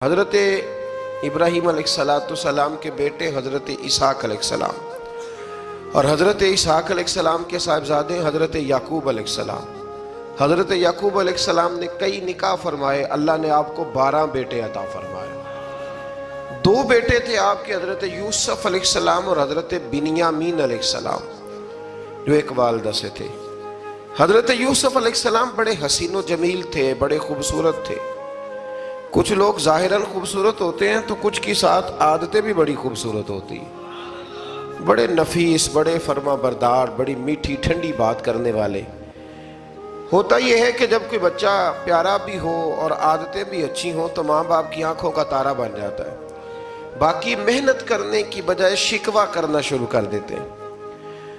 حضرت ابراہیم علیہ السلام کے بیٹے حضرت اسحاق علیہ السلام اور حضرت اسحاق علیہ السلام کے صاحبزادے حضرت یعقوب علیہ السلام. حضرت یعقوب علیہ السلام نے کئی نکاح فرمائے. اللہ نے آپ کو 12 بیٹے عطا فرمائے. 2 بیٹے تھے آپ کے، حضرت یوسف علیہ السلام اور حضرت بنیامین علیہ السلام، جو ایک والدہ سے تھے. حضرت یوسف علیہ السلام بڑے حسین و جمیل تھے، بڑے خوبصورت تھے. کچھ لوگ ظاہراً خوبصورت ہوتے ہیں تو کچھ کی ساتھ عادتیں بھی بڑی خوبصورت ہوتی ہیں. بڑے نفیس، بڑے فرما بردار، بڑی میٹھی ٹھنڈی بات کرنے والے. ہوتا یہ ہے کہ جب کوئی بچہ پیارا بھی ہو اور عادتیں بھی اچھی ہوں تو ماں باپ کی آنکھوں کا تارا بن جاتا ہے. باقی محنت کرنے کی بجائے شکوہ کرنا شروع کر دیتے ہیں.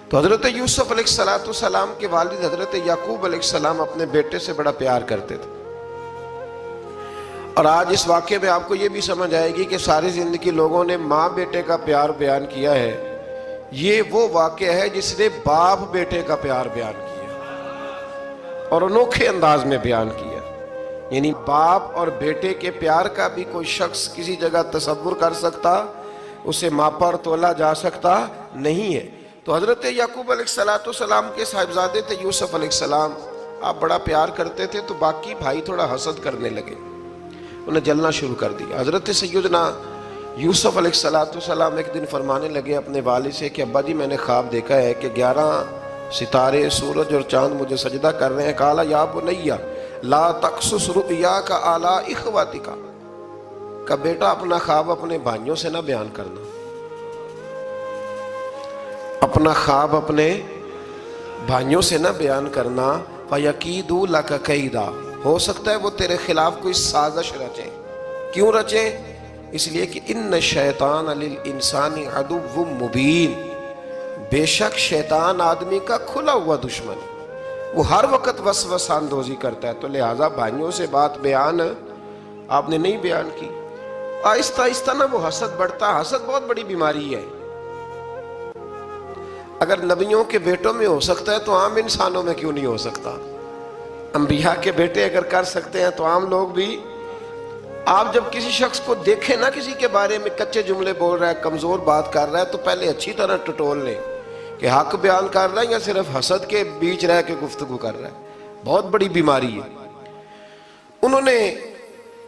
تو حضرت یوسف علیہ السلام کے والد حضرت یعقوب علیہ السلام اپنے بیٹے سے بڑا پیار کرتے تھے. اور آج اس واقعے میں آپ کو یہ بھی سمجھ آئے گی کہ ساری زندگی لوگوں نے ماں بیٹے کا پیار بیان کیا ہے، یہ وہ واقعہ ہے جس نے باپ بیٹے کا پیار بیان کیا اور انوکھے انداز میں بیان کیا. یعنی باپ اور بیٹے کے پیار کا بھی کوئی شخص کسی جگہ تصور کر سکتا، اسے ماپا اور تولا جا سکتا نہیں ہے. تو حضرت یعقوب علیہ السلام کے صاحبزادے تھے یوسف علیہ السلام. آپ بڑا پیار کرتے تھے تو باقی بھائی تھوڑا حسد کرنے لگے، انہیں جلنا شروع کر دیا. حضرت سیدنا یوسف علیہ السلام ایک دن فرمانے لگے اپنے والد سے کہ ابا جی میں نے خواب دیکھا ہے کہ 11 ستارے، سورج اور چاند مجھے سجدہ کر رہے ہیں. قال یا بنی لا تقصص رؤیاک علی اخواتک، کہ بیٹا اپنا خواب اپنے بھائیوں سے نہ بیان کرنا، اپنا خواب اپنے بھائیوں سے نہ بیان کرنا. فَيَكِيدُوا لَكَ كَيْدًا، ہو سکتا ہے وہ تیرے خلاف کوئی سازش رچیں. کیوں رچیں؟ اس لیے کہ ان الشیطان للانسان عدو مبین، بے شک شیطان آدمی کا کھلا ہوا دشمن، وہ ہر وقت وسوسہ اندوزی کرتا ہے. تو لہٰذا بھائیوں سے بات بیان آپ نے نہیں بیان کی. آہستہ آہستہ نا وہ حسد بڑھتا. حسد بہت بڑی بیماری ہے. اگر نبیوں کے بیٹوں میں ہو سکتا ہے تو عام انسانوں میں کیوں نہیں ہو سکتا؟ انبیاء کے بیٹے اگر کر سکتے ہیں تو عام لوگ بھی. آپ جب کسی شخص کو دیکھیں نا کسی کے بارے میں کچے جملے بول رہا ہے، کمزور بات کر رہا ہے، تو پہلے اچھی طرح ٹٹول لیں کہ حق بیان کر رہا ہے یا صرف حسد کے بیچ رہ کے گفتگو کر رہا ہے. بہت بڑی بیماری ہے. انہوں نے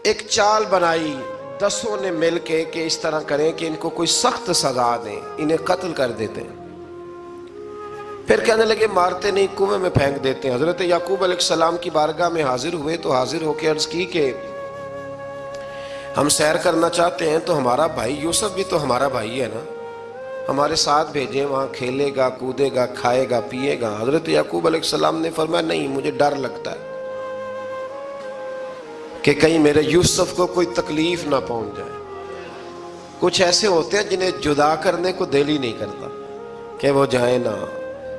ایک چال بنائی 10 نے مل کے کہ اس طرح کریں کہ ان کو کوئی سخت سزا دیں، انہیں قتل کر دیتے ہیں. پھر کہنے لگے مارتے نہیں، کنویں میں پھینک دیتے ہیں. حضرت یعقوب علیہ السلام کی بارگاہ میں حاضر ہوئے تو حاضر ہو کے عرض کی کہ ہم سیر کرنا چاہتے ہیں تو ہمارا بھائی یوسف بھی تو ہمارا بھائی ہے نا، ہمارے ساتھ بھیجیں، وہاں کھیلے گا، کودے گا، کھائے گا، پیے گا. حضرت یعقوب علیہ السلام نے فرمایا نہیں، مجھے ڈر لگتا ہے کہ کہیں میرے یوسف کو کوئی تکلیف نہ پہنچ جائے. کچھ ایسے ہوتے ہیں جنہیں جدا کرنے کو دل ہی نہیں کرتا کہ وہ جائیں نہ.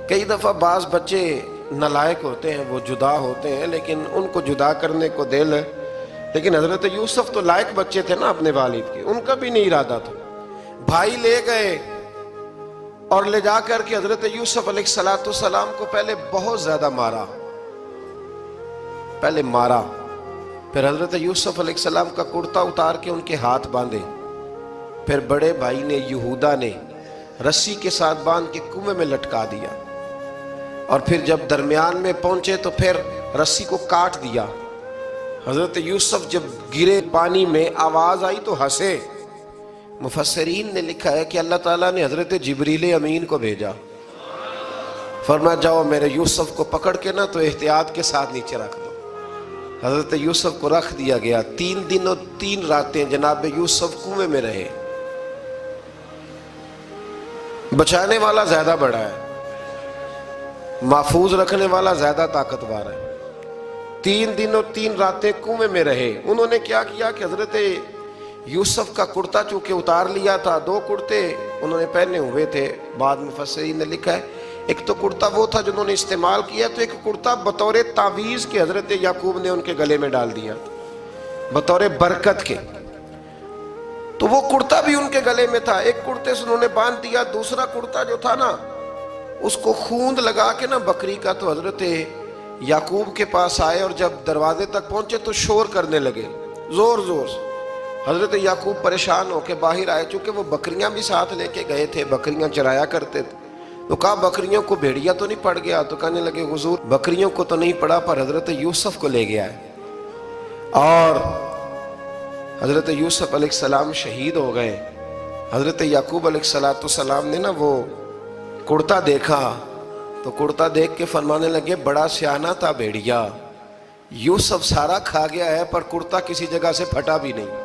کئی دفعہ بعض بچے نالائق ہوتے ہیں، وہ جدا ہوتے ہیں لیکن ان کو جدا کرنے کو دل. لیکن حضرت یوسف تو لائق بچے تھے نا اپنے والد کے، ان کا بھی نہیں ارادہ تھا. بھائی لے گئے اور لے جا کر کے حضرت یوسف علیہ السلام کو پہلے بہت زیادہ مارا. پھر حضرت یوسف علیہ السلام کا کرتا اتار کے ان کے ہاتھ باندھے. پھر بڑے بھائی نے یہودا نے رسی کے ساتھ باندھ کے کنویں میں لٹکا دیا. اور پھر جب درمیان میں پہنچے تو پھر رسی کو کاٹ دیا. حضرت یوسف جب گرے پانی میں آواز آئی تو ہنسے. مفسرین نے لکھا ہے کہ اللہ تعالیٰ نے حضرت جبریل امین کو بھیجا، فرمایا جاؤ میرے یوسف کو پکڑ کے نا تو احتیاط کے ساتھ نیچے رکھ دو. حضرت یوسف کو رکھ دیا گیا. 3 دن اور 3 راتیں جناب یوسف کنویں میں رہے. بچانے والا زیادہ بڑا ہے، محفوظ رکھنے والا زیادہ طاقتور ہے. 3 دن اور 3 راتیں کنویں میں رہے. انہوں نے کیا کیا کہ حضرت یوسف کا کرتا چونکہ اتار لیا تھا، 2 کرتے انہوں نے پہنے ہوئے تھے. بعد مفسرین نے لکھا ہے ایک تو کرتا وہ تھا جنہوں نے استعمال کیا، تو ایک کرتا بطور تعویذ کے حضرت یعقوب نے ان کے گلے میں ڈال دیا بطور برکت کے. تو وہ کرتا بھی ان کے گلے میں تھا. ایک کرتے سے انہوں نے باندھ دیا. دوسرا کرتا جو تھا نا اس کو خوند لگا کے نا بکری کا. تو حضرت یعقوب کے پاس آئے اور جب دروازے تک پہنچے تو شور کرنے لگے زور زور سے. حضرت یعقوب پریشان ہو کے باہر آئے، چونکہ وہ بکریاں بھی ساتھ لے کے گئے تھے، بکریاں چرایا کرتے تھے، تو کہا بکریوں کو بھیڑیا تو نہیں پڑ گیا؟ تو کہنے لگے حضور بکریوں کو تو نہیں پڑا، پر حضرت یوسف کو لے گیا ہے۔ اور حضرت یوسف علیہ السلام شہید ہو گئے۔ حضرت یعقوب علیہ السلام نے نا وہ کرتا دیکھا تو کرتا دیکھ کے فرمانے لگے بڑا سیانہ تھا بھیڑیا، یوسف سارا کھا گیا ہے پر کرتا کسی جگہ سے پھٹا بھی نہیں۔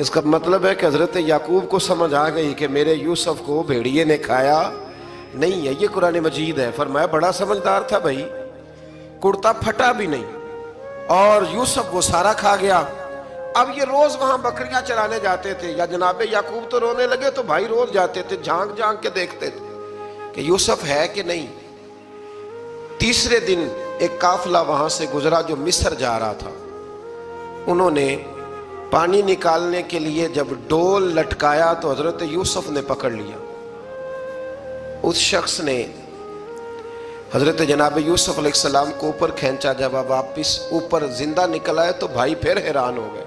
اس کا مطلب ہے کہ حضرت یعقوب کو سمجھ آ گئی کہ میرے یوسف کو بھیڑیے نے کھایا نہیں ہے۔ یہ قرآن مجید ہے، فرمایا بڑا سمجھدار تھا بھائی، کرتا پھٹا بھی نہیں اور یوسف وہ سارا کھا گیا۔ اب یہ روز وہاں بکریاں چرانے جاتے تھے، یا جناب یعقوب تو رونے لگے تو بھائی روز جاتے تھے، جھانک جھانک کے دیکھتے تھے کہ یوسف ہے کہ نہیں۔ تیسرے دن ایک قافلہ وہاں سے گزرا جو مصر جا رہا تھا، انہوں نے پانی نکالنے کے لیے جب ڈول لٹکایا تو حضرت یوسف نے پکڑ لیا۔ اس شخص نے حضرت جناب یوسف علیہ السلام کو اوپر کھینچا، جب واپس اوپر زندہ نکل آئے تو بھائی پھر حیران ہو گئے،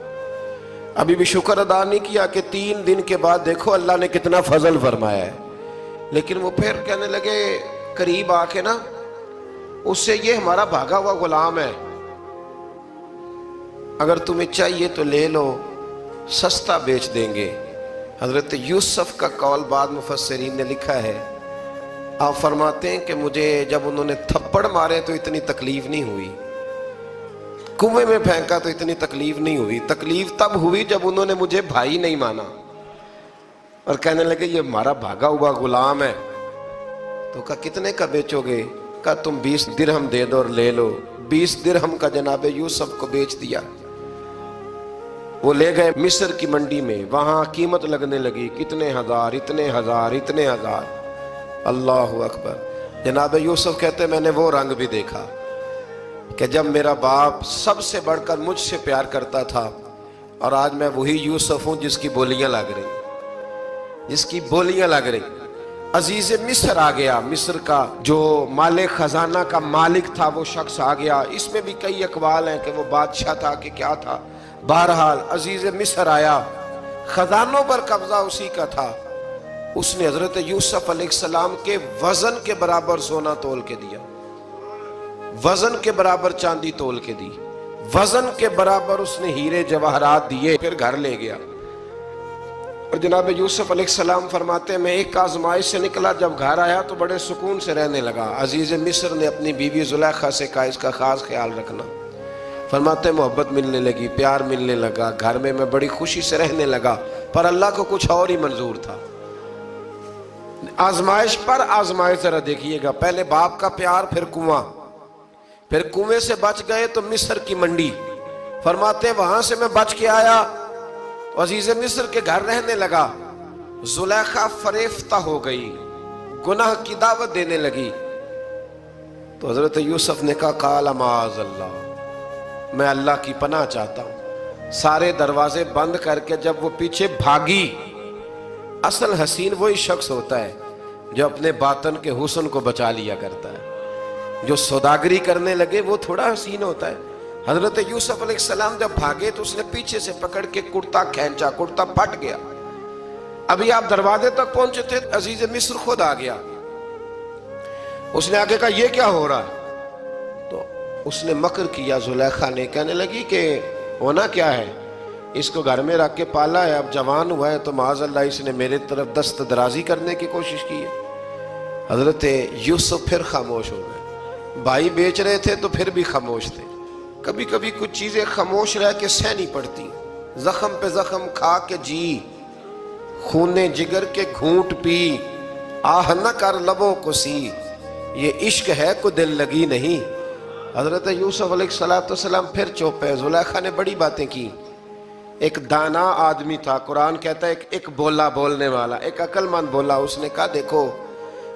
ابھی بھی شکر ادا نہیں کیا کہ 3 دن کے بعد دیکھو اللہ نے کتنا فضل فرمایا ہے۔ لیکن وہ پھر کہنے لگے قریب آ کے نا اس سے، یہ ہمارا بھاگا ہوا غلام ہے، اگر تمہیں چاہیے تو لے لو، سستا بیچ دیں گے۔ حضرت یوسف کا قول بعد مفسرین نے لکھا ہے، آپ فرماتے ہیں کہ مجھے جب انہوں نے تھپڑ مارے تو اتنی تکلیف نہیں ہوئی، کنویں میں پھینکا تو اتنی تکلیف نہیں ہوئی، تکلیف تب ہوئی جب انہوں نے مجھے بھائی نہیں مانا اور کہنے لگے یہ ہمارا بھاگا ہوا غلام ہے۔ تو کہا کتنے کا بیچو گے؟ کہا تم 20 درہم دے دو اور لے لو۔ 20 درہم کا جناب یوسف کو بیچ دیا۔ وہ لے گئے مصر کی منڈی میں، وہاں قیمت لگنے لگی، کتنے ہزار، اتنے ہزار، اتنے ہزار۔ اللہ اکبر۔ جناب یوسف کہتے میں نے وہ رنگ بھی دیکھا کہ جب میرا باپ سب سے بڑھ کر مجھ سے پیار کرتا تھا، اور آج میں وہی یوسف ہوں جس کی بولیاں لگ رہی، جس کی بولیاں لگ رہی۔ عزیز مصر آ گیا، مصر کا جو مال خزانہ کا مالک تھا وہ شخص آ گیا۔ اس میں بھی کئی اقوال ہیں کہ وہ بادشاہ تھا کہ کیا تھا، بہرحال عزیز مصر آیا، خزانوں پر قبضہ اسی کا تھا۔ اس نے حضرت یوسف علیہ السلام کے وزن کے برابر سونا تول کے دیا، وزن کے برابر چاندی تول کے دی، وزن کے برابر اس نے ہیرے جواہرات دیے، پھر گھر لے گیا۔ اور جناب یوسف علیہ السلام فرماتے ہیں میں ایک آزمائش سے نکلا، جب گھر آیا تو بڑے سکون سے رہنے لگا۔ عزیز مصر نے اپنی بیوی زلیخا سے کہا اس کا خاص خیال رکھنا۔ فرماتے ہیں محبت ملنے لگی، پیار ملنے لگا، گھر میں بڑی خوشی سے رہنے لگا، پر اللہ کو کچھ اور ہی منظور تھا۔ آزمائش پر آزمائش ذرا دیکھیے گا، پہلے باپ کا پیار، پھر کنواں، پھر کنویں سے بچ گئے تو مصر کی منڈی۔ فرماتے ہیں وہاں سے میں بچ کے آیا تو عزیز مصر کے گھر رہنے لگا۔ زلیخا فریفتہ ہو گئی، گناہ کی دعوت دینے لگی، تو حضرت یوسف نے کہا قال معاذ اللہ، میں اللہ کی پناہ چاہتا ہوں۔ سارے دروازے بند کر کے جب وہ پیچھے بھاگی، اصل حسین وہی شخص ہوتا ہے جو اپنے باطن کے حسن کو بچا لیا کرتا ہے، جو سوداگری کرنے لگے وہ تھوڑا حسین ہوتا ہے۔ حضرت یوسف علیہ السلام جب بھاگے تو اس نے پیچھے سے پکڑ کے کرتا کھینچا، کرتا پھٹ گیا۔ ابھی آپ دروازے تک پہنچے تھے، عزیز مصر خود آ گیا۔ اس نے آگے کہا یہ کیا ہو رہا ہے؟ تو اس نے مکر کیا، زلیخا نے، کہنے لگی کہ ہونا کیا ہے، اس کو گھر میں رکھ کے پالا ہے، اب جوان ہوا ہے تو معاذ اللہ اس نے میرے طرف دست درازی کرنے کی کوشش کی ہے۔ حضرت یوسف پھر خاموش ہو گئے، بھائی بیچ رہے تھے تو پھر بھی خاموش تھے۔ کبھی کبھی کچھ چیزیں خاموش رہ کے سہنی پڑتی، زخم پہ زخم کھا کے جی، خون جگر کے گھونٹ پی، آہ نہ کر لبوں کو سی، یہ عشق ہے کو دل لگی نہیں۔ حضرت یوسف علیہ السلام پھر چپ ہے۔ زلیخا نے بڑی باتیں کی، ایک دانا آدمی تھا، قرآن کہتا ہے ایک بولا بولنے والا، ایک عقل مند بولا۔ اس نے کہا دیکھو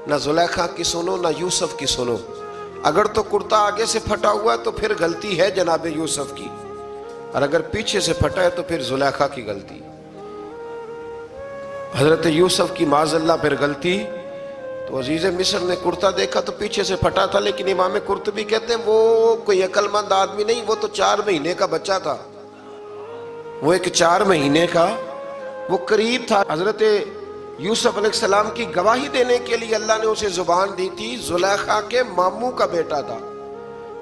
نہ زلیخا کی سنو نہ یوسف کی سنو، اگر تو کرتا آگے سے پھٹا ہوا ہے تو پھر غلطی ہے جناب یوسف کی، اور اگر پیچھے سے پھٹا ہے تو پھر زلیخا کی غلطی۔ حضرت یوسف کی معاذ اللہ پھر غلطی۔ تو عزیز مصر نے کرتا دیکھا تو پیچھے سے پھٹا تھا، لیکن امام قرطبی کہتے ہیں وہ کوئی عقل مند آدمی نہیں، وہ تو 4 مہینے کا بچہ تھا، وہ ایک 4 مہینے کا وہ قریب تھا. حضرت یوسف علیہ السلام کی گواہی دینے کے لیے اللہ نے اسے زبان دی تھی. زلیخا کے ماموں کا بیٹا تھا,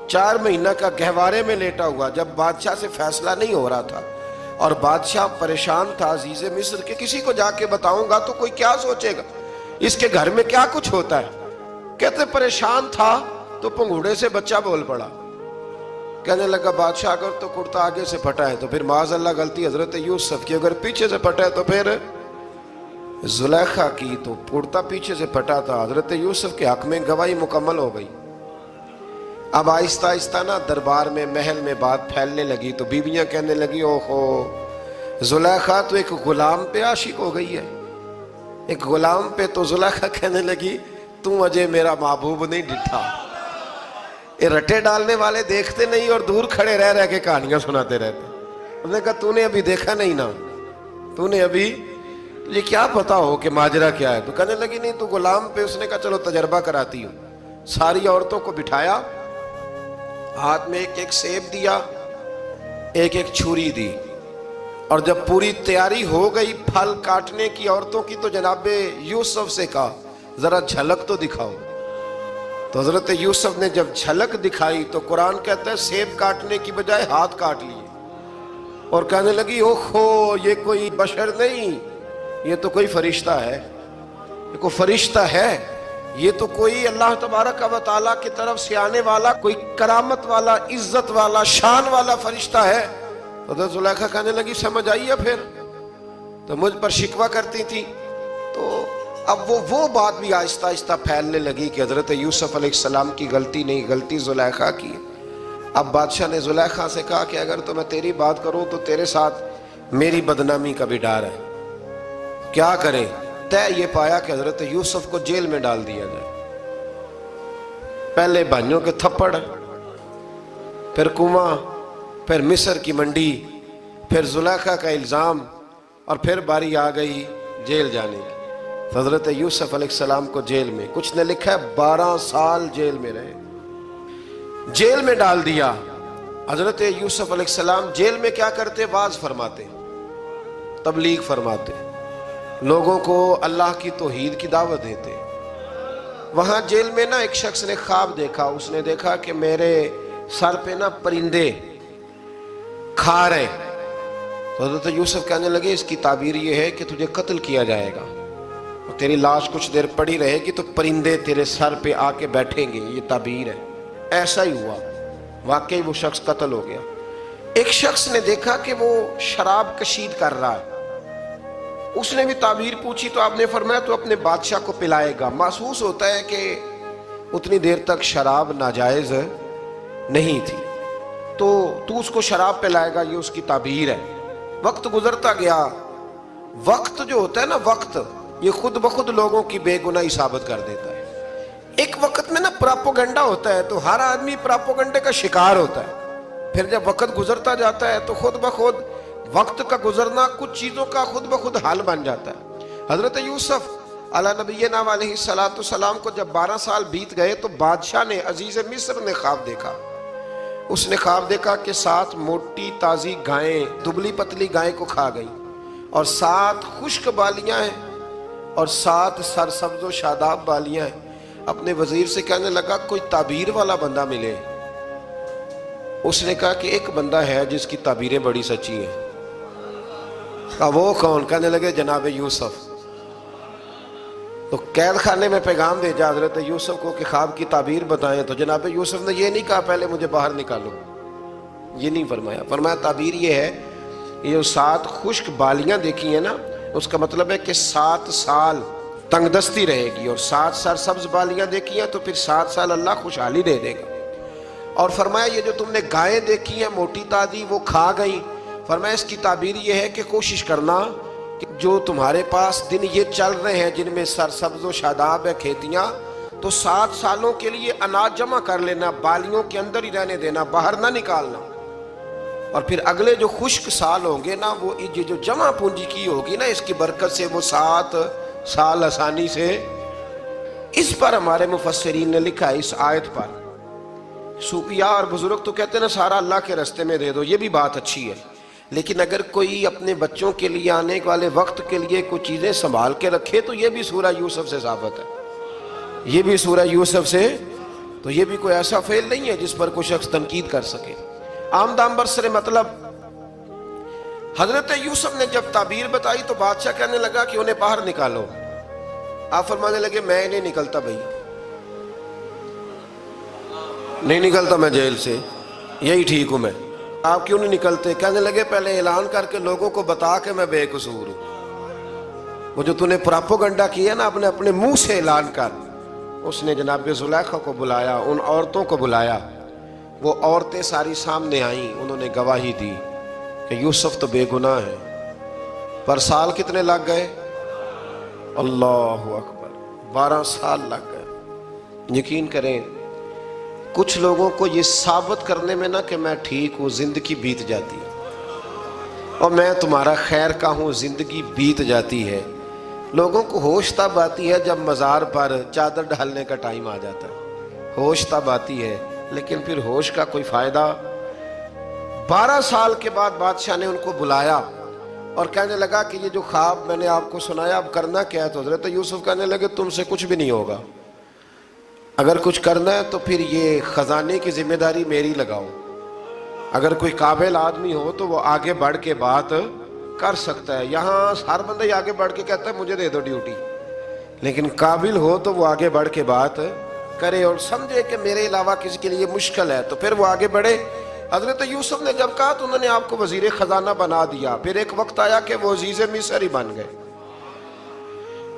4 مہینہ کا گہوارے میں لیٹا ہوا, جب بادشاہ سے فیصلہ نہیں ہو رہا تھا اور بادشاہ پریشان تھا عزیز مصر کہ کسی کو جا کے بتاؤں گا تو کوئی کیا سوچے گا, اس کے گھر میں کیا کچھ ہوتا ہے. کہتے پریشان تھا تو پنگوڑے سے بچہ بول پڑا. کہنے لگا بادشاہ اگر تو کرتا آگے سے پھٹا ہے تو پھر معاذ اللہ غلطی حضرت یوسف کی, اگر پیچھے سے پھٹا ہے تو پھر زلیخا کی. تو کرتا پیچھے سے پھٹا تھا. حضرت یوسف کے حق میں گواہی مکمل ہو گئی. اب آہستہ آہستہ نا دربار میں محل میں بات پھیلنے لگی تو بیویاں کہنے لگی اوہو زلیخا تو ایک غلام پہ عاشق ہو گئی ہے, ایک غلام پہ. تو زلیخا کہنے لگی تم اجے میرا محبوب نہیں ڈٹھا. یہ رٹے ڈالنے والے دیکھتے نہیں اور دور کھڑے رہ رہ کے کہانیاں سناتے رہتے. انہوں نے کہا تو نے ابھی دیکھا نہیں نا, تو نے ابھی یہ کیا پتا ہو کہ ماجرا کیا ہے. تو کہنے لگی نہیں تو غلام پہ. اس نے کہا چلو تجربہ کراتی ہوں. ساری عورتوں کو بٹھایا, ہاتھ میں ایک ایک سیب دیا, ایک ایک چھری دی, اور جب پوری تیاری ہو گئی پھل کاٹنے کی عورتوں کی تو جناب یوسف سے کہا ذرا جھلک تو دکھاؤ. تو حضرت یوسف نے جب جھلک دکھائی تو قرآن کہتا ہے سیب کاٹنے کی بجائے ہاتھ کاٹ لیے اور کہنے لگی اوہو یہ کوئی بشر نہیں, یہ تو کوئی فرشتہ ہے, یہ کوئی فرشتہ ہے, یہ تو کوئی اللہ تبارک و تعالیٰ کی طرف سے آنے والا کوئی کرامت والا عزت والا شان والا فرشتہ ہے. حضرت زلیخا کہنے لگی سمجھ آئیے پھر تو مجھ پر شکوہ کرتی تھی. تو اب وہ بات بھی آہستہ آہستہ پھیلنے لگی کہ حضرت یوسف علیہ السلام کی غلطی نہیں, غلطی زلیخا کی. اب بادشاہ نے زلیخا سے کہا کہ اگر تو میں تیری بات کروں تو تیرے ساتھ میری بدنامی کا بھی ڈر ہے, کیا کریں. طے یہ پایا کہ حضرت یوسف کو جیل میں ڈال دیا جائے. پہلے بھائیوں کے تھپڑ, پھر کنواں, پھر مصر کی منڈی, پھر زلیخا کا الزام, اور پھر باری آ گئی جیل جانے کی. حضرت یوسف علیہ السلام کو جیل میں, کچھ نے لکھا ہے 12 سال جیل میں رہے, جیل میں ڈال دیا. حضرت یوسف علیہ السلام جیل میں کیا کرتے؟ واعظ فرماتے, تبلیغ فرماتے, لوگوں کو اللہ کی توحید کی دعوت دیتے. وہاں جیل میں نا ایک شخص نے خواب دیکھا. اس نے دیکھا کہ میرے سر پہ نا پرندے کھا رہے. تو حضرت یوسف کہنے لگے اس کی تعبیر یہ ہے کہ تجھے قتل کیا جائے گا اور تیری لاش کچھ دیر پڑی رہے گی تو پرندے تیرے سر پہ آ کے بیٹھیں گے, یہ تعبیر ہے. ایسا ہی ہوا, واقعی وہ شخص قتل ہو گیا. ایک شخص نے دیکھا کہ وہ شراب کشید کر رہا ہے. اس نے بھی تعبیر پوچھی تو آپ نے فرمایا تو اپنے بادشاہ کو پلائے گا. محسوس ہوتا ہے کہ اتنی دیر تک شراب ناجائز نہیں تھی, تو اس کو شراب پلائے گا, یہ اس کی تعبیر ہے. وقت گزرتا گیا. وقت جو ہوتا ہے نا, وقت یہ خود بخود لوگوں کی بے گناہی ثابت کر دیتا ہے. ایک وقت میں نا پراپوگنڈا ہوتا ہے تو ہر آدمی پراپوگنڈے کا شکار ہوتا ہے. پھر جب وقت گزرتا جاتا ہے تو خود بخود وقت کا گزرنا کچھ چیزوں کا خود بخود حال بن جاتا ہے. حضرت یوسف علیہ نبینا علیہ السلام کو جب 12 سال بیت گئے تو بادشاہ نے, عزیز مصر نے خواب دیکھا. اس نے خواب دیکھا کہ 7 موٹی تازی گائیں دبلی پتلی گائیں کو کھا گئی اور 7 خشک بالیاں ہیں اور 7 سرسبز و شاداب بالیاں ہیں. اپنے وزیر سے کہنے لگا کوئی تعبیر والا بندہ ملے. اس نے کہا کہ ایک بندہ ہے جس کی تعبیریں بڑی سچی ہیں. کہا وہ کون؟ کہنے لگے جناب یوسف. تو قید خانے میں پیغام بھیجا حضرت یوسف کو کہ خواب کی تعبیر بتائیں. تو جناب یوسف نے یہ نہیں کہا پہلے مجھے باہر نکالو, یہ نہیں فرمایا. فرمایا تعبیر یہ ہے, یہ جو 7 خشک بالیاں دیکھی ہیں نا, اس کا مطلب ہے کہ 7 سال تنگ دستی رہے گی, اور 7 سرسبز بالیاں دیکھی ہیں تو پھر 7 سال اللہ خوشحالی دے دے گا. اور فرمایا یہ جو تم نے گائیں دیکھی ہیں موٹی تازی وہ کھا گئی. فرمایا اس کی تعبیر یہ ہے کہ کوشش کرنا کہ جو تمہارے پاس دن یہ چل رہے ہیں جن میں سرسبز و شاداب ہے کھیتیاں, تو 7 سالوں کے لیے اناج جمع کر لینا, بالیوں کے اندر ہی رہنے دینا, باہر نہ نکالنا. اور پھر اگلے جو خشک سال ہوں گے نا, وہ یہ جو جمع پونجی کی ہوگی نا, اس کی برکت سے وہ 7 سال آسانی سے. اس پر ہمارے مفسرین نے لکھا ہے, اس آیت پر صوفیاء اور بزرگ تو کہتے ہیں نا سارا اللہ کے راستے میں دے دو, یہ بھی بات اچھی ہے, لیکن اگر کوئی اپنے بچوں کے لیے آنے والے وقت کے لیے کچھ چیزیں سنبھال کے رکھے تو یہ بھی سورہ یوسف سے ثابت ہے، یہ بھی سورہ یوسف سے، تو یہ بھی کوئی ایسا فعل نہیں ہے جس پر کوئی شخص تنقید کر سکے۔ عام دام برسر مطلب حضرت یوسف نے جب تعبیر بتائی تو بادشاہ کہنے لگا کہ انہیں باہر نکالو۔ آپ فرمانے لگے میں نہیں نکلتا بھائی، نہیں نکلتا میں جیل سے، یہی ٹھیک ہوں میں۔ آپ کیوں نہیں نکلتے؟ کہنے لگے پہلے اعلان کر کے لوگوں کو بتا کہ میں بے قصور ہوں۔ وہ جو تو نے پراپوگنڈا کیا نا اپنے منہ سے اعلان کر۔ اس نے جناب زلیخا کو بلایا، ان عورتوں کو بلایا، وہ عورتیں ساری سامنے آئیں، انہوں نے گواہی دی کہ یوسف تو بے گناہ ہے۔ پر سال کتنے لگ گئے؟ اللہ اکبر، 12 سال لگ گئے۔ یقین کریں کچھ لوگوں کو یہ ثابت کرنے میں نہ کہ میں ٹھیک ہوں، زندگی بیت جاتی ہے، اور میں تمہارا خیر کا ہوں، زندگی بیت جاتی ہے۔ لوگوں کو ہوش تب آتی ہے جب مزار پر چادر ڈالنے کا ٹائم آ جاتا ہے، ہوش تب آتی ہے، لیکن پھر ہوش کا کوئی فائدہ۔ 12 سال کے بعد بادشاہ نے ان کو بلایا اور کہنے لگا کہ یہ جو خواب میں نے آپ کو سنایا اب کرنا کیا ہے؟ تو حضرت یوسف کہنے لگے تم سے کچھ بھی نہیں ہوگا، اگر کچھ کرنا ہے تو پھر یہ خزانے کی ذمہ داری میری لگاؤ۔ اگر کوئی قابل آدمی ہو تو وہ آگے بڑھ کے بات کر سکتا ہے۔ یہاں ہر بندہ ہی آگے بڑھ کے کہتا ہے مجھے دے دو ڈیوٹی، لیکن قابل ہو تو وہ آگے بڑھ کے بات کرے اور سمجھے کہ میرے علاوہ کسی کے لیے مشکل ہے، تو پھر وہ آگے بڑھے۔ حضرت یوسف نے جب کہا تو انہوں نے آپ کو وزیر خزانہ بنا دیا۔ پھر ایک وقت آیا کہ وہ عزیز مصر ہی بن گئے،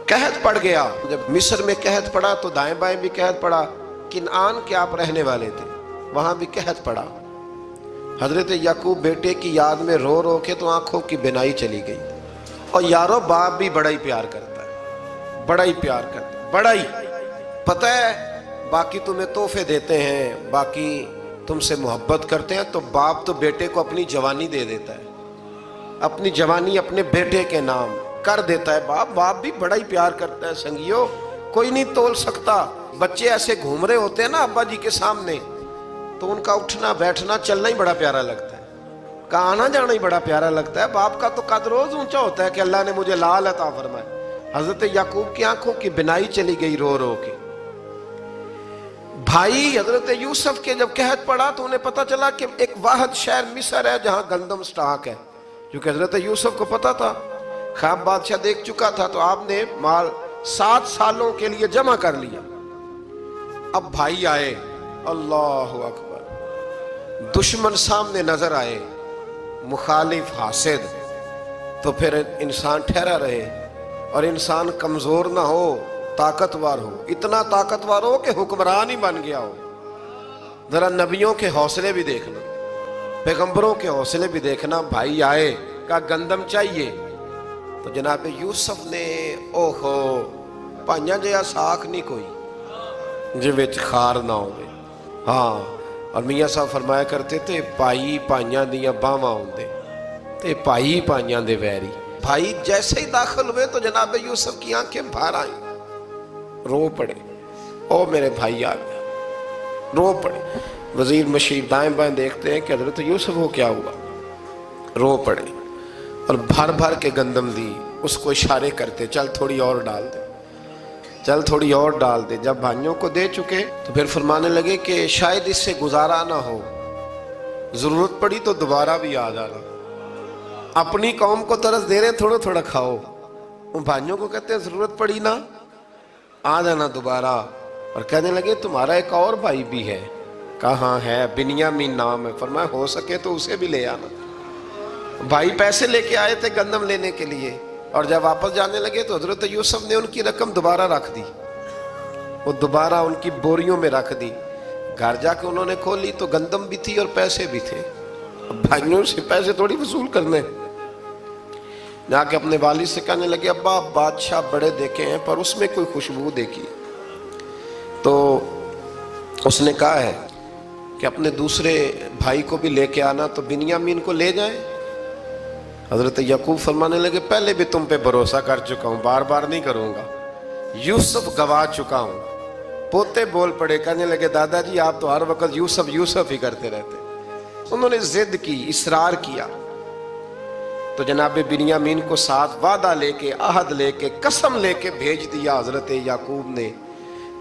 قحط پڑ گیا۔ جب مصر میں قحط پڑا تو دائیں بائیں بھی قحط پڑا۔ کنعان کے آپ رہنے والے تھے، وہاں بھی قحط پڑا۔ حضرت یعقوب بیٹے کی یاد میں رو رو کے تو آنکھوں کی بینائی چلی گئی۔ اور یارو باپ بھی بڑا ہی پیار کرتا ہے، بڑا ہی پیار کرتا ہے، بڑا ہی۔ پتہ ہے باقی تمہیں تحفے دیتے ہیں، باقی تم سے محبت کرتے ہیں، تو باپ تو بیٹے کو اپنی جوانی دے دیتا ہے، اپنی جوانی اپنے بیٹے کے نام کر دیتا ہے۔ باپ بھی بڑا ہی پیار کرتا ہے۔ سنگیو کوئی نہیں تول سکتا۔ بچے ایسے گھوم رہے ہوتے ہیں نا ابا جی کے سامنے، تو ان کا اٹھنا بیٹھنا چلنا ہی بڑا پیارا لگتا ہے، کا آنا جانا ہی بڑا پیارا لگتا ہے۔ باپ کا تو قد روز اونچا ہوتا ہے کہ اللہ نے مجھے لال عطا فرمائے۔ حضرت یعقوب کی آنکھوں کی بینائی چلی گئی رو رو کے۔ بھائی حضرت یوسف کے جب قحط پڑا تو انہیں پتا چلا کہ ایک واحد شہر مصر ہے جہاں گندم سٹاک ہے، کیونکہ حضرت یوسف کو پتا تھا، خواب بادشاہ دیکھ چکا تھا، تو آپ نے مال 7 سالوں کے لیے جمع کر لیا۔ اب بھائی آئے، اللہ اکبر، دشمن سامنے نظر آئے، مخالف حاسد، تو پھر انسان ٹھہرا رہے اور انسان کمزور نہ ہو، طاقتور ہو، اتنا طاقتور ہو کہ حکمران ہی بن گیا ہو۔ ذرا نبیوں کے حوصلے بھی دیکھنا، پیغمبروں کے حوصلے بھی دیکھنا۔ بھائی آئے، کہا گندم چاہیے، تو جناب یوسف نے اوہو پائیاں جیا ساکھ نہیں کوئی جے وچ خار نہ ہوئے۔ ہاں، اور میاں صاحب فرمایا کرتے تھے پائی پائیاں دیاں باواں ہوندے تے پائی پائیاں دے ویری۔ بھائی جیسے ہی داخل ہوئے تو جناب یوسف کی آنکھیں باہر آئیں، رو پڑے، او میرے بھائی آ گیا، رو پڑے۔ وزیر مشیر دائیں بائیں دیکھتے ہیں کہ حضرت یوسف کو کیا ہوا، رو پڑے اور بھر بھر کے گندم دی، اس کو اشارے کرتے چل تھوڑی اور ڈال دے، چل تھوڑی اور ڈال دے۔ جب بھائیوں کو دے چکے تو پھر فرمانے لگے کہ شاید اس سے گزارا نہ ہو، ضرورت پڑی تو دوبارہ بھی آ جانا۔ اپنی قوم کو ترس دے رہے تھوڑا تھوڑا کھاؤ، ان بھائیوں کو کہتے ہیں ضرورت پڑی نا آ جانا دوبارہ۔ اور کہنے لگے تمہارا ایک اور بھائی بھی ہے، کہاں ہے؟ بنیامین نام ہے۔ فرمایا ہو سکے تو اسے بھی لے آنا۔ بھائی پیسے لے کے آئے تھے گندم لینے کے لیے، اور جب واپس جانے لگے تو حضرت یوسف نے ان کی رقم دوبارہ رکھ دی، وہ دوبارہ ان کی بوریوں میں رکھ دی۔ گھر جا کے انہوں نے کھولی تو گندم بھی تھی اور پیسے بھی تھے۔ اب بھائیوں سے پیسے تھوڑی وصول کرنے، جا کے اپنے والد سے کہنے لگے ابا بادشاہ بڑے دیکھے ہیں پر اس میں کوئی خوشبو دیکھی، تو اس نے کہا ہے کہ اپنے دوسرے بھائی کو بھی لے کے آنا، تو بنیامین کو لے جائیں۔ حضرت یعقوب فرمانے لگے پہلے بھی تم پہ بھروسہ کر چکا ہوں، بار بار نہیں کروں گا، یوسف گوا چکا ہوں۔ پوتے بول پڑے، کہنے لگے دادا جی آپ تو ہر وقت یوسف یوسف ہی کرتے رہتے۔ انہوں نے ضد کی، اصرار کیا، تو جناب بنیامین کو ساتھ وعدہ لے کے، عہد لے کے، قسم لے کے بھیج دیا حضرت یعقوب نے۔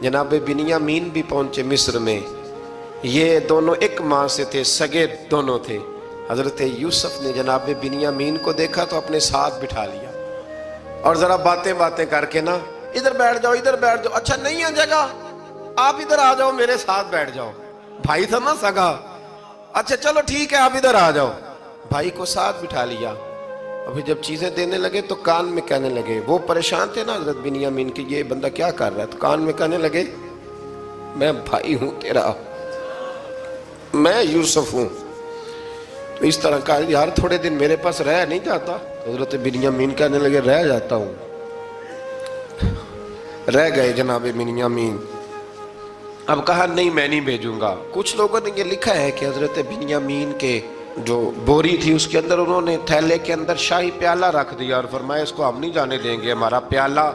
جناب بنیامین بھی پہنچے مصر میں۔ یہ دونوں ایک ماں سے تھے، سگے دونوں تھے۔ حضرت یوسف نے جناب بنیامین کو دیکھا تو اپنے ساتھ بٹھا لیا، اور ذرا باتیں کر کے نا، ادھر بیٹھ جاؤ، ادھر بیٹھ جاؤ، اچھا نہیں ہے جگہ، آپ ادھر آ جاؤ، میرے ساتھ بیٹھ جاؤ۔ بھائی تھا نا سگا، اچھا چلو ٹھیک ہے آپ ادھر آ جاؤ۔ بھائی کو ساتھ بٹھا لیا۔ ابھی جب چیزیں دینے لگے تو کان میں کہنے لگے، وہ پریشان تھے نا حضرت بنیامین کہ یہ بندہ کیا کر رہا ہے، تو کان میں کہنے لگے میں بھائی ہوں تیرا، میں یوسف ہوں۔ تو اس طرح کہا یار تھوڑے دن میرے پاس رہ نہیں جاتا؟ حضرت بنیامین کہنے لگے رہ جاتا ہوں۔ رہ گئے جناب بنیامین۔ اب کہا نہیں میں نہیں بھیجوں گا۔ کچھ لوگوں نے یہ لکھا ہے کہ حضرت بنیامین کے جو بوری تھی اس کے اندر انہوں نے تھیلے کے اندر شاہی پیالہ رکھ دیا اور فرمایا اس کو ہم نہیں جانے دیں گے، ہمارا پیالہ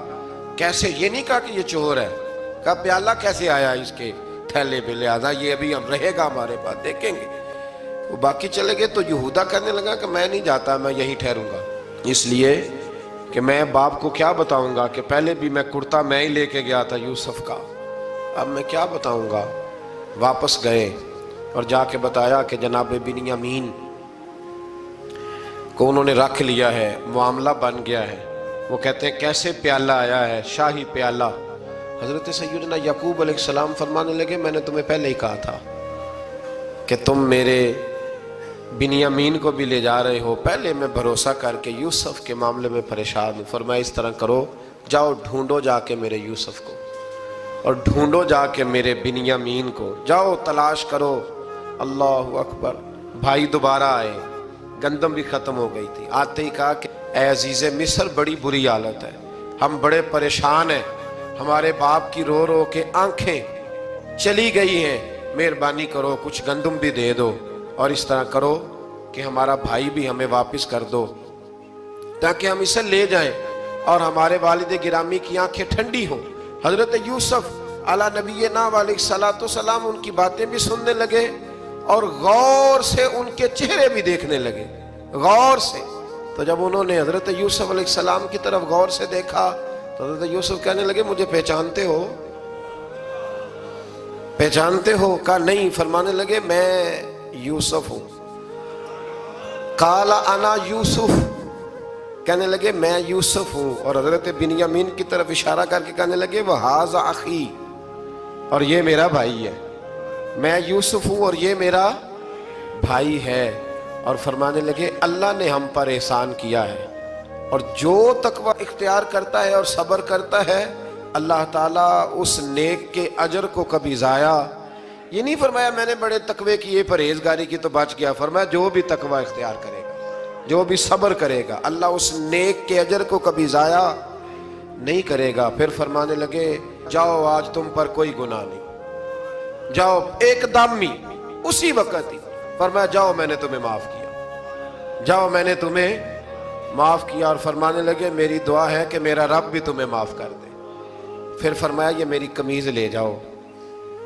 کیسے، یہ نہیں کہا کہ یہ چور ہے، کہا پیالہ کیسے آیا اس کے تھیلے پہ، لہذا یہ ابھی ہم رہے گا ہمارے پاس، دیکھیں گے۔ وہ باقی چلے گئے تو یہودا کہنے لگا کہ میں نہیں جاتا، میں یہیں ٹھہروں گا، اس لیے کہ میں باپ کو کیا بتاؤں گا کہ پہلے بھی میں کرتا میں ہی لے کے گیا تھا یوسف کا، اب میں کیا بتاؤں گا۔ واپس گئے اور جا کے بتایا کہ جناب بنیامین کو انہوں نے رکھ لیا ہے، معاملہ بن گیا ہے۔ وہ کہتے ہیں کیسے پیالہ آیا ہے، شاہی پیالہ۔ حضرت سیدنا یعقوب علیہ السلام فرمانے لگے میں نے تمہیں پہلے ہی کہا تھا کہ تم میرے بنیامین کو بھی لے جا رہے ہو، پہلے میں بھروسہ کر کے یوسف کے معاملے میں پریشان ہوں۔ فرمایا اس طرح کرو، جاؤ ڈھونڈو جا کے میرے یوسف کو، اور ڈھونڈو جا کے میرے بنیامین کو، جاؤ تلاش کرو۔ اللہ اکبر۔ بھائی دوبارہ آئے، گندم بھی ختم ہو گئی تھی۔ آتے ہی کہا کہ اے عزیز مصر بڑی بری حالت ہے، ہم بڑے پریشان ہیں، ہمارے باپ کی رو رو کے آنکھیں چلی گئی ہیں، مہربانی کرو کچھ گندم بھی دے دو، اور اس طرح کرو کہ ہمارا بھائی بھی ہمیں واپس کر دو تاکہ ہم اسے لے جائیں اور ہمارے والد گرامی کی آنکھیں ٹھنڈی ہوں۔ حضرت یوسف علی نبینا علیہ الصلوۃ والسلام ان کی باتیں بھی سننے لگے اور غور سے ان کے چہرے بھی دیکھنے لگے، غور سے۔ تو جب انہوں نے حضرت یوسف علیہ السلام کی طرف غور سے دیکھا تو حضرت یوسف کہنے لگے مجھے پہچانتے ہو، پہچانتے ہو؟ کہا نہیں۔ فرمانے لگے میں یوسف ہوں۔ قال انا یوسف، کہنے لگے میں یوسف ہوں، اور حضرت بنیامین کی طرف اشارہ کر کے کہنے لگے وہذا اخی، اور یہ میرا بھائی ہے، میں یوسف ہوں اور یہ میرا بھائی ہے۔ اور فرمانے لگے اللہ نے ہم پر احسان کیا ہے، اور جو تقوی اختیار کرتا ہے اور صبر کرتا ہے اللہ تعالیٰ اس نیک کے اجر کو کبھی ضائع، یہ نہیں فرمایا میں نے بڑے تقوی کیے پرہیزگاری کی تو بچ گیا، فرمایا جو بھی تقوی اختیار کرے گا، جو بھی صبر کرے گا اللہ اس نیک کے اجر کو کبھی ضائع نہیں کرے گا۔ پھر فرمانے لگے جاؤ آج تم پر کوئی گناہ نہیں، جاؤ ایک دم ہی اسی وقت ہی فرمایا جاؤ میں نے تمہیں معاف کیا، جاؤ میں نے تمہیں معاف کیا۔ اور فرمانے لگے میری دعا ہے کہ میرا رب بھی تمہیں معاف کر دے۔ پھر فرمایا یہ میری قمیض لے جاؤ،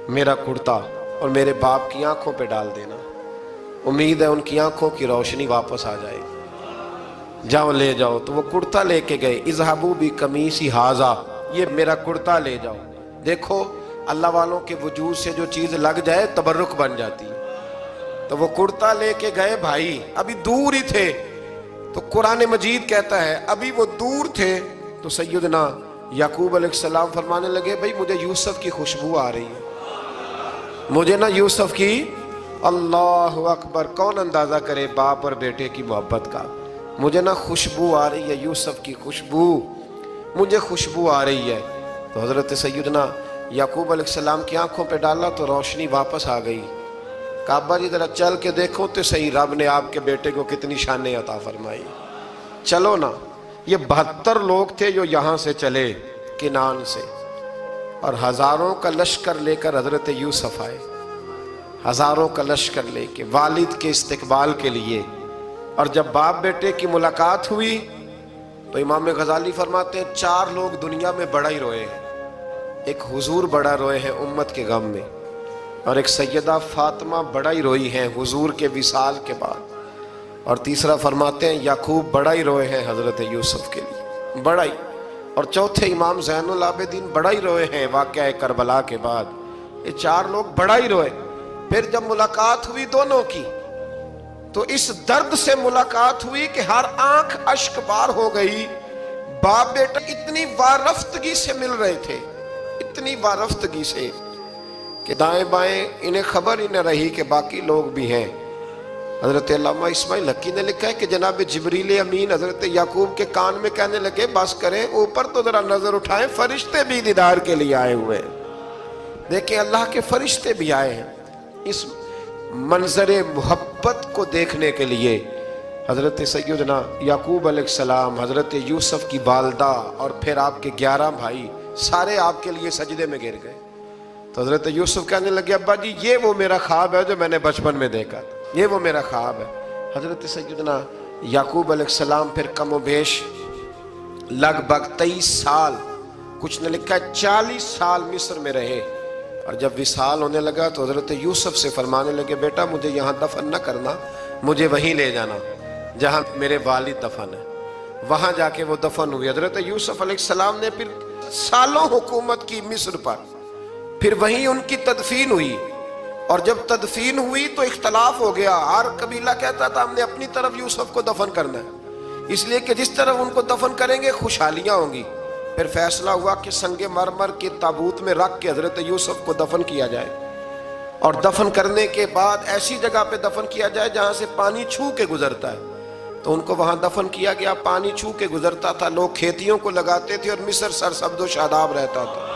میرا کرتا، اور میرے باپ کی آنکھوں پہ ڈال دینا، امید ہے ان کی آنکھوں کی روشنی واپس آ جائے، جاؤ لے جاؤ۔ تو وہ کرتا لے کے گئے، اذهبوا بقمیصی ھذا، یہ میرا کرتا لے جاؤ۔ دیکھو اللہ والوں کے وجود سے جو چیز لگ جائے تبرک بن جاتی ہے۔ تو وہ کرتا لے کے گئے، بھائی ابھی دور ہی تھے، تو قرآن مجید کہتا ہے ابھی وہ دور تھے تو سیدنا یعقوب علیہ السلام فرمانے لگے بھئی مجھے یوسف کی خوشبو آ رہی ہے، مجھے نا یوسف کی، اللہ اکبر، کون اندازہ کرے باپ اور بیٹے کی محبت کا، مجھے نا خوشبو آ رہی ہے، یوسف کی خوشبو، مجھے خوشبو آ رہی ہے۔ تو حضرت سیدنا یعقوب علیہ السلام کی آنکھوں پہ ڈالا تو روشنی واپس آ گئی۔ کعبہ جی ذرا چل کے دیکھو تو صحیح رب نے آپ کے بیٹے کو کتنی شانیں عطا فرمائی۔ چلو نا، یہ 72 لوگ تھے جو یہاں سے چلے کنان سے، اور ہزاروں کا لشکر لے کر حضرت یوسف آئے، ہزاروں کا لشکر لے کے والد کے استقبال کے لیے۔ اور جب باپ بیٹے کی ملاقات ہوئی تو امام غزالی فرماتے ہیں 4 لوگ دنیا میں بڑا ہی روئے ہیں، ایک حضور بڑا روئے ہیں امت کے غم میں، اور ایک سیدہ فاطمہ بڑا ہی روئی ہیں حضور کے وصال کے بعد۔ اور تیسرا فرماتے ہیں یعقوب بڑا ہی روئے ہیں حضرت یوسف کے لیے، بڑا ہی. اور چوتھے امام زین العابدین بڑا ہی روئے ہیں واقعہ کربلا کے بعد. یہ چار لوگ بڑا ہی روئے. پھر جب ملاقات ہوئی دونوں کی تو اس درد سے ملاقات ہوئی کہ ہر آنکھ اشک بار ہو گئی. باپ بیٹا اتنی وارفتگی سے مل رہے تھے، اتنی وارفتگی سے کہ دائیں بائیں انہیں خبر ہی نہ رہی کہ باقی لوگ بھی ہیں. حضرت علامہ اسماعیل حقی نے لکھا ہے کہ جناب جبریل امین حضرت یعقوب کے کان میں کہنے لگے بس کریں، اوپر تو ذرا نظر اٹھائیں، فرشتے بھی دیدار کے لیے آئے ہوئے ہیں. دیکھیں اللہ کے فرشتے بھی آئے ہیں اس منظر محبت کو دیکھنے کے لیے. حضرت سیدنا یعقوب علیہ السلام، حضرت یوسف کی والدہ اور پھر آپ کے 11 بھائی سارے آپ کے لیے سجدے میں گر گئے. تو حضرت یوسف کہنے لگے ابا جی یہ وہ میرا خواب ہے جو میں نے بچپن میں دیکھا تھا، یہ وہ میرا خواب ہے. حضرت سیدنا یعقوب علیہ السلام پھر کم و بیش لگ بھگ 23 سال، کچھ نے لکھا ہے 40 سال مصر میں رہے. اور جب وصال ہونے لگا تو حضرت یوسف سے فرمانے لگے بیٹا مجھے یہاں دفن نہ کرنا، مجھے وہیں لے جانا جہاں میرے والد دفن ہے. وہاں جا کے وہ دفن ہوئی. حضرت یوسف علیہ السلام نے پھر سالوں حکومت کی مصر پر، پھر وہیں ان کی تدفین ہوئی. اور جب تدفین ہوئی تو اختلاف ہو گیا. ہر قبیلہ کہتا تھا ہم نے اپنی طرف یوسف کو دفن کرنا ہے، اس لیے کہ جس طرف ان کو دفن کریں گے خوشحالیاں ہوں گی. پھر فیصلہ ہوا کہ سنگ مرمر کے تابوت میں رکھ کے حضرت یوسف کو دفن کیا جائے، اور دفن کرنے کے بعد ایسی جگہ پہ دفن کیا جائے جہاں سے پانی چھو کے گزرتا ہے. تو ان کو وہاں دفن کیا گیا. پانی چھو کے گزرتا تھا، لوگ کھیتیوں کو لگاتے تھے اور مصر سرسبز و شاداب رہتا تھا.